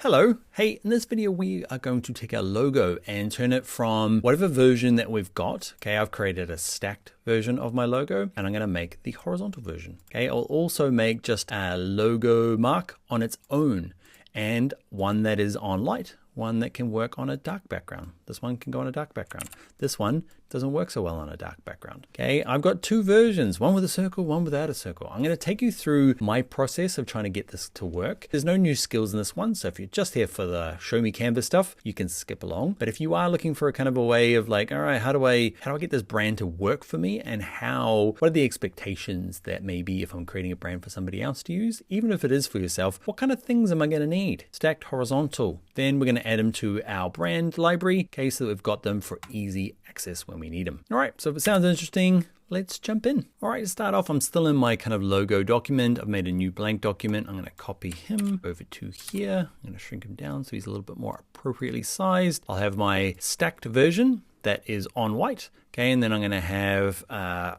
Hello. Hey, in this video, we are going to take our logo and turn it from whatever version that we've got. Okay, I've created a stacked version of my logo and I'm going to make the horizontal version. Okay, I'll also make just a logo mark on its own and one that is on light, one that can work on a dark background. This one can go on a dark background. This one doesn't work so well on a dark background. Okay, I've got two versions, one with a circle, one without a circle. I'm going to take you through my process of trying to get this to work. There's no new skills in this one, so if you're just here for the show me canvas stuff, you can skip along. But if you are looking for a kind of a way of like, all right, how do I get this brand to work for me, and what are the expectations that maybe if I'm creating a brand for somebody else to use, even if it is for yourself, what kind of things am I going to need? Stacked horizontal. Then we're going to add them to our brand library, okay, so that we've got them for easy access when we need them. All right, so if it sounds interesting, let's jump in. All right, to start off, I'm still in my kind of logo document. I've made a new blank document. I'm going to copy him over to here. I'm going to shrink him down so he's a little bit more appropriately sized. I'll have my stacked version that is on white. Okay, and then I'm going to have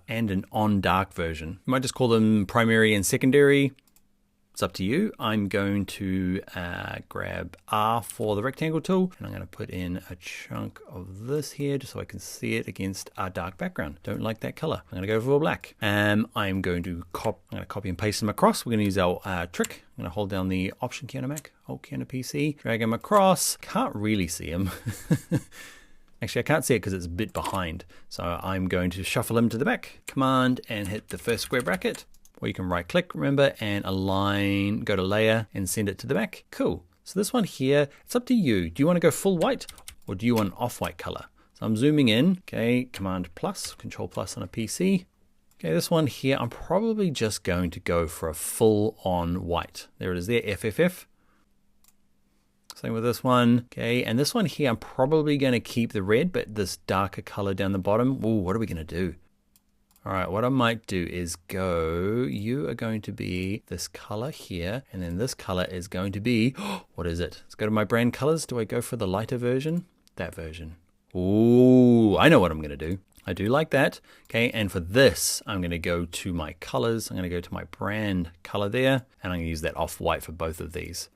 and an on dark version. You might just call them primary and secondary. It's up to you. I'm going to grab R for the rectangle tool, and I'm going to put in a chunk of this here just so I can see it against our dark background. Don't like that color. I'm going to go for black. I'm going to copy and paste them across. We're going to use our trick. I'm going to hold down the Option key on a Mac, Alt key on a PC, drag them across. Can't really see them. Actually, I can't see it because it's a bit behind. So I'm going to shuffle them to the back. Command and hit the first square bracket. Or you can right click, remember, and align, go to layer and send it to the back. Cool. So this one here, it's up to you. Do you want to go full white or do you want off-white color? So I'm zooming in, okay, Command plus, Control plus on a PC. Okay, this one here, I'm probably just going to go for a full on white. There it is there, FFF. Same with this one, okay, and this one here, I'm probably going to keep the red, but this darker color down the bottom. Ooh, what are we going to do? All right, what I might do is you are going to be this color here, and then this color is going to be, what is it? Let's go to my brand colors. Do I go for the lighter version? That version. Ooh, I know what I'm gonna do. I do like that. Okay, and for this, I'm gonna go to my colors. I'm gonna go to my brand color there, and I'm gonna use that off-white for both of these.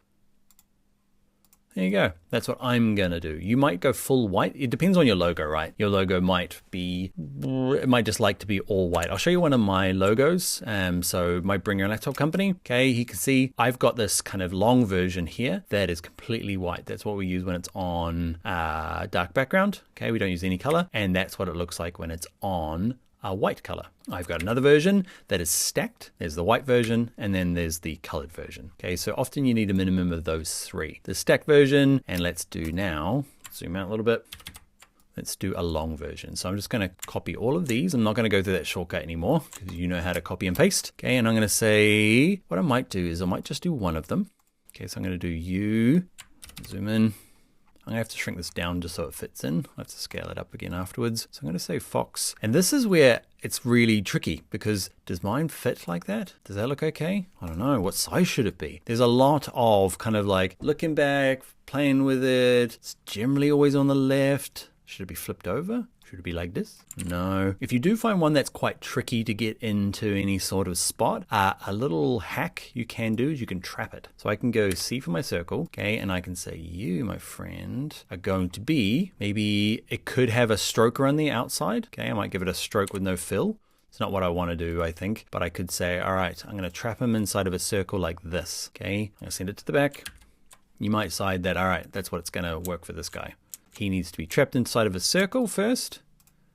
There you go. That's what I'm going to do. You might go full white. It depends on your logo, right? Your logo might just like to be all white. I'll show you one of my logos. So my Bring Your Laptop company. Okay, you can see I've got this kind of long version here that is completely white. That's what we use when it's on dark background. Okay, we don't use any color. And that's what it looks like when it's on a white color. I've got another version that is stacked. There's the white version and then there's the colored version. Okay, so often you need a minimum of those three. The stacked version, and let's do now, zoom out a little bit. Let's do a long version. So I'm just gonna copy all of these. I'm not gonna go through that shortcut anymore because you know how to copy and paste. Okay, and I'm gonna say, what I might do is I might just do one of them. Okay, so I'm gonna do you, zoom in. I'm gonna have to shrink this down just so it fits in. I have to scale it up again afterwards. So I'm gonna say Fox. And this is where it's really tricky because does mine fit like that? Does that look okay? I don't know. What size should it be? There's a lot of kind of like looking back, playing with it. It's generally always on the left. Should it be flipped over? Should it be like this? No. If you do find one that's quite tricky to get into any sort of spot, a little hack you can do is you can trap it. So I can go C for my circle, okay, and I can say you, my friend, are going to be, maybe it could have a stroke around the outside. Okay, I might give it a stroke with no fill. It's not what I want to do, I think, but I could say, all right, I'm going to trap him inside of a circle like this. Okay, I'm going to send it to the back. You might decide that, all right, that's what's going to work for this guy. He needs to be trapped inside of a circle first.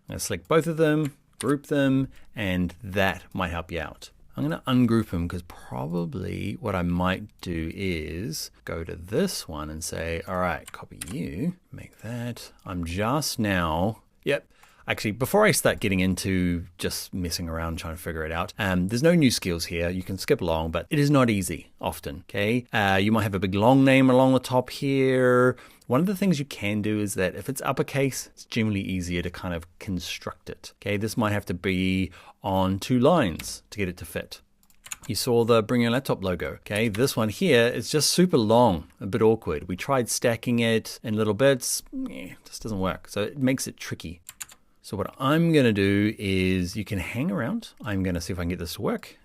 I'm going to select both of them, group them, and that might help you out. I'm going to ungroup them because probably what I might do is go to this one and say, all right, copy you, make that. I'm just now, yep. Actually, before I start getting into just messing around trying to figure it out, there's no new skills here. You can skip along, but it is not easy often, okay? You might have a big long name along the top here. One of the things you can do is that if it's uppercase, it's generally easier to kind of construct it, okay? This might have to be on 2 lines to get it to fit. You saw the Bring Your Laptop logo, okay? This one here is just super long, a bit awkward. We tried stacking it in little bits, just doesn't work. So it makes it tricky. So what I'm gonna do is you can hang around. I'm gonna see if I can get this to work.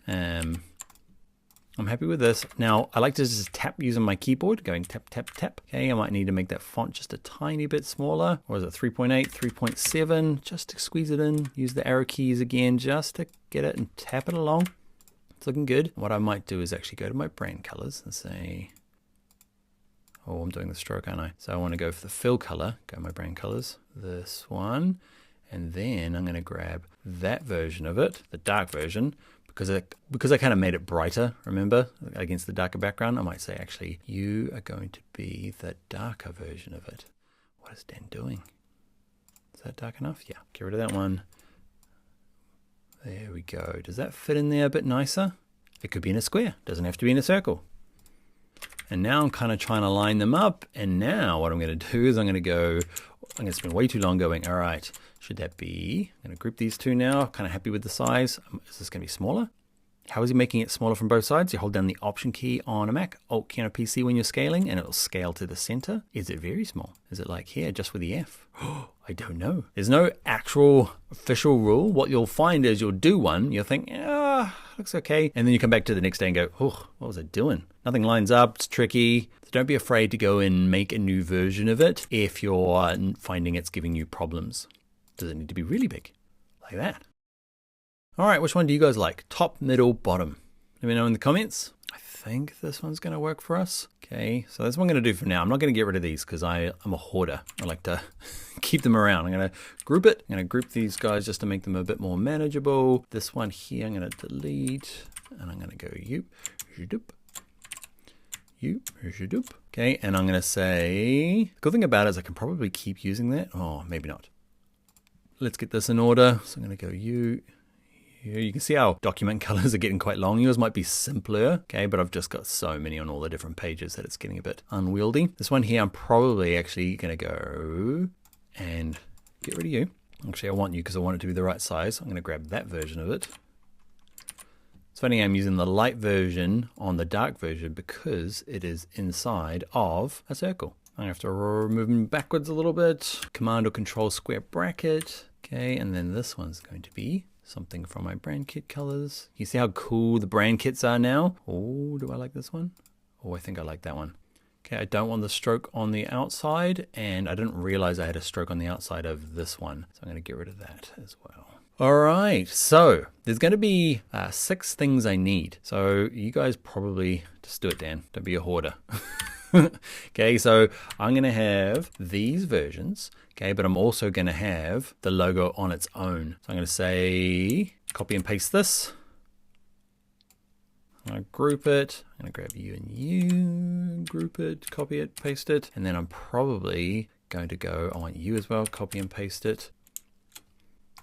I'm happy with this. Now, I like to just tap using my keyboard, going tap, tap, tap. Okay, I might need to make that font just a tiny bit smaller. Or is it 3.8, 3.7? Just to squeeze it in. Use the arrow keys again just to get it and tap it along. It's looking good. What I might do is actually go to my brand colors and say, oh, I'm doing the stroke, aren't I? So I want to go for the fill color, go my brand colors, this one, and then I'm going to grab that version of it, the dark version, because I kind of made it brighter, remember, against the darker background. I might say, actually, you are going to be the darker version of it. What is Dan doing? Is that dark enough? Yeah, get rid of that one. There we go. Does that fit in there a bit nicer? It could be in a square, doesn't have to be in a circle. And now I'm kind of trying to line them up. And now what I'm going to do is I'm going to spend way too long going, all right, should that be, I'm going to group these two now, kind of happy with the size. Is this going to be smaller? How is he making it smaller from both sides? You hold down the Option key on a Mac, Alt key on a PC when you're scaling, and it will scale to the center. Is it very small? Is it like here, just with the F? I don't know. There's no actual official rule. What you'll find is you'll do one, you'll think, looks okay. And then you come back to the next day and go, oh, what was I doing? Nothing lines up, it's tricky. So don't be afraid to go and make a new version of it if you're finding it's giving you problems. Does it need to be really big? Like that. All right, which one do you guys like? Top, middle, bottom? Let me know in the comments. I think this one's going to work for us. Okay, so that's what I'm going to do for now. I'm not going to get rid of these because I'm a hoarder. I like to keep them around. I'm going to group it. I'm going to group these guys just to make them a bit more manageable. This one here, I'm going to delete, and I'm going to go you, okay, and I'm going to say, the good thing about it is I can probably keep using that. Oh, maybe not. Let's get this in order. So I'm going to go you. You can see how document colors are getting quite long. Yours might be simpler, okay, but I've just got so many on all the different pages that it's getting a bit unwieldy. This one here, I'm probably actually going to go and get rid of you. Actually, I want you because I want it to be the right size. I'm going to grab that version of it. It's funny, I'm using the light version on the dark version because it is inside of a circle. I have to move them backwards a little bit. Command or Control square bracket. Okay, and then this one's going to be something from my brand kit colors. You see how cool the brand kits are now? Oh, do I like this one? Oh, I think I like that one. Okay, I don't want the stroke on the outside, and I didn't realize I had a stroke on the outside of this one. So I'm going to get rid of that as well. All right, so there's going to be 6 things I need. So you guys probably, just do it, Dan. Don't be a hoarder. Okay, so I'm going to have these versions, okay, but I'm also going to have the logo on its own. So I'm going to say, copy and paste this. I'm going to group it. I'm going to grab you and you, group it, copy it, paste it. And then I'm probably going to go, I want you as well, copy and paste it.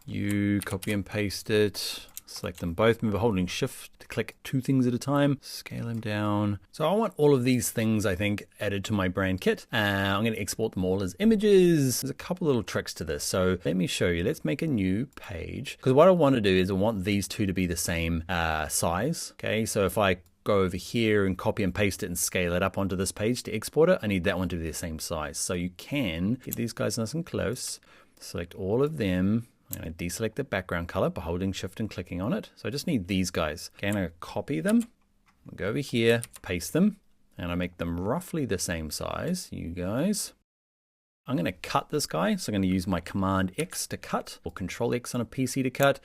You, copy and paste it. Select them both. Remember holding shift to click 2 things at a time. Scale them down. So I want all of these things, I think, added to my brand kit. I'm going to export them all as images. There's a couple little tricks to this. So let me show you. Let's make a new page. Because what I want to do is I want these two to be the same size. Okay, so if I go over here and copy and paste it and scale it up onto this page to export it, I need that one to be the same size. So you can get these guys nice and close. Select all of them. I'm going to deselect the background color by holding shift and clicking on it. So I just need these guys. Okay, I'm going to copy them. I'll go over here, paste them, and I make them roughly the same size, you guys. I'm going to cut this guy. So I'm going to use my Command X to cut, or Control X on a PC to cut.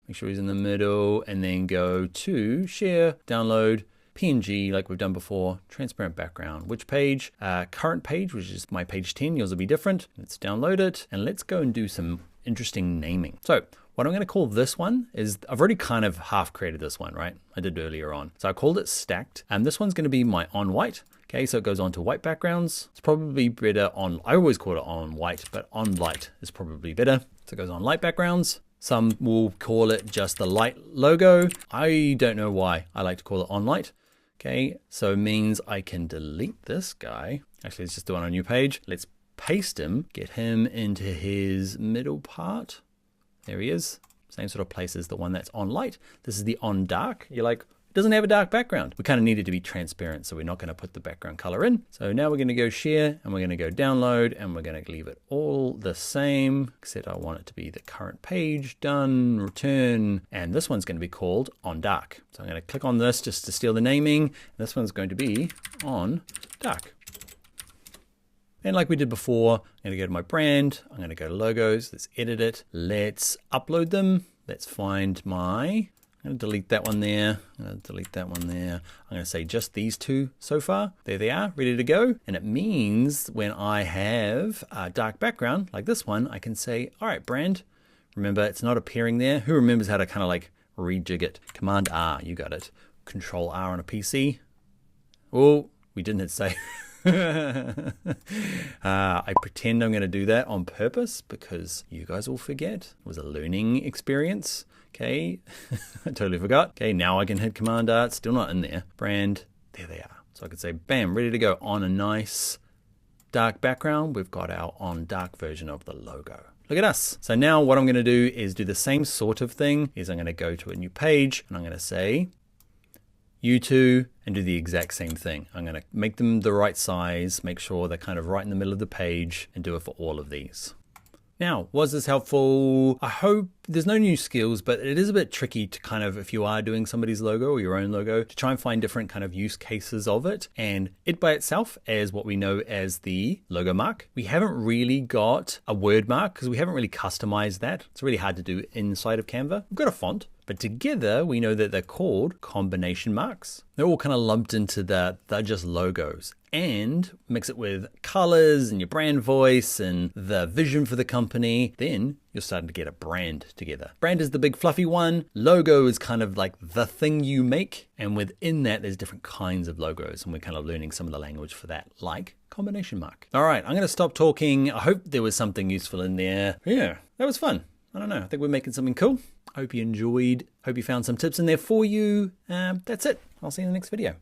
Make sure he's in the middle, and then go to Share, Download, PNG like we've done before, transparent background. Which page? Current page, which is my page 10. Yours will be different. Let's download it, and let's go and do some interesting naming. So what I'm going to call this one is, I've already kind of half created this one, right? I did earlier on. So I called it stacked, and this one's going to be my on white. Okay, so it goes on to white backgrounds. It's probably better on, I always call it on white, but on light is probably better. So it goes on light backgrounds. Some will call it just the light logo. I don't know why I like to call it on light. Okay, so it means I can delete this guy. Actually, let's just do it on a new page. Let's paste him, get him into his middle part. There he is. Same sort of place as the one that's on light. This is the on dark. You're like, it doesn't have a dark background. We kind of need it to be transparent, so we're not going to put the background color in. So now we're going to go share, and we're going to go download, and we're going to leave it all the same, except I want it to be the current page, done, return, and this one's going to be called On Dark. So I'm going to click on this just to steal the naming. This one's going to be On Dark. And like we did before, I'm going to go to my brand. I'm going to go to logos. Let's edit it. Let's upload them. Let's find my, I'm going to delete that one there. I'm going to delete that one there. I'm going to say just these two so far. There they are, ready to go. And it means when I have a dark background like this one, I can say, all right, brand. Remember, it's not appearing there. Who remembers how to kind of like rejig it? Command R, you got it. Control R on a PC. Oh, we didn't hit save. I pretend I'm going to do that on purpose because you guys will forget. It was a learning experience. Okay, I totally forgot. Okay, now I can hit Command R. It's still not in there. Brand, there they are. So I could say, bam, ready to go on a nice dark background. We've got our on dark version of the logo. Look at us. So now what I'm going to do is do the same sort of thing. Is I'm going to go to a new page and I'm going to say, you two, and do the exact same thing. I'm going to make them the right size, make sure they're kind of right in the middle of the page, and do it for all of these. Now, was this helpful? I hope there's no new skills, but it is a bit tricky to kind of, if you are doing somebody's logo or your own logo, to try and find different kind of use cases of it. And it by itself as what we know as the logo mark. We haven't really got a word mark because we haven't really customized that. It's really hard to do inside of Canva. We've got a font, but together we know that they're called combination marks. They're all kind of lumped into they're just logos. And mix it with colors and your brand voice and the vision for the company, then you're starting to get a brand together. Brand is the big fluffy one. Logo is kind of like the thing you make. And within that, there's different kinds of logos. And we're kind of learning some of the language for that, like combination mark. All right, I'm going to stop talking. I hope there was something useful in there. Yeah, that was fun. I don't know. I think we're making something cool. Hope you enjoyed. Hope you found some tips in there for you. That's it. I'll see you in the next video.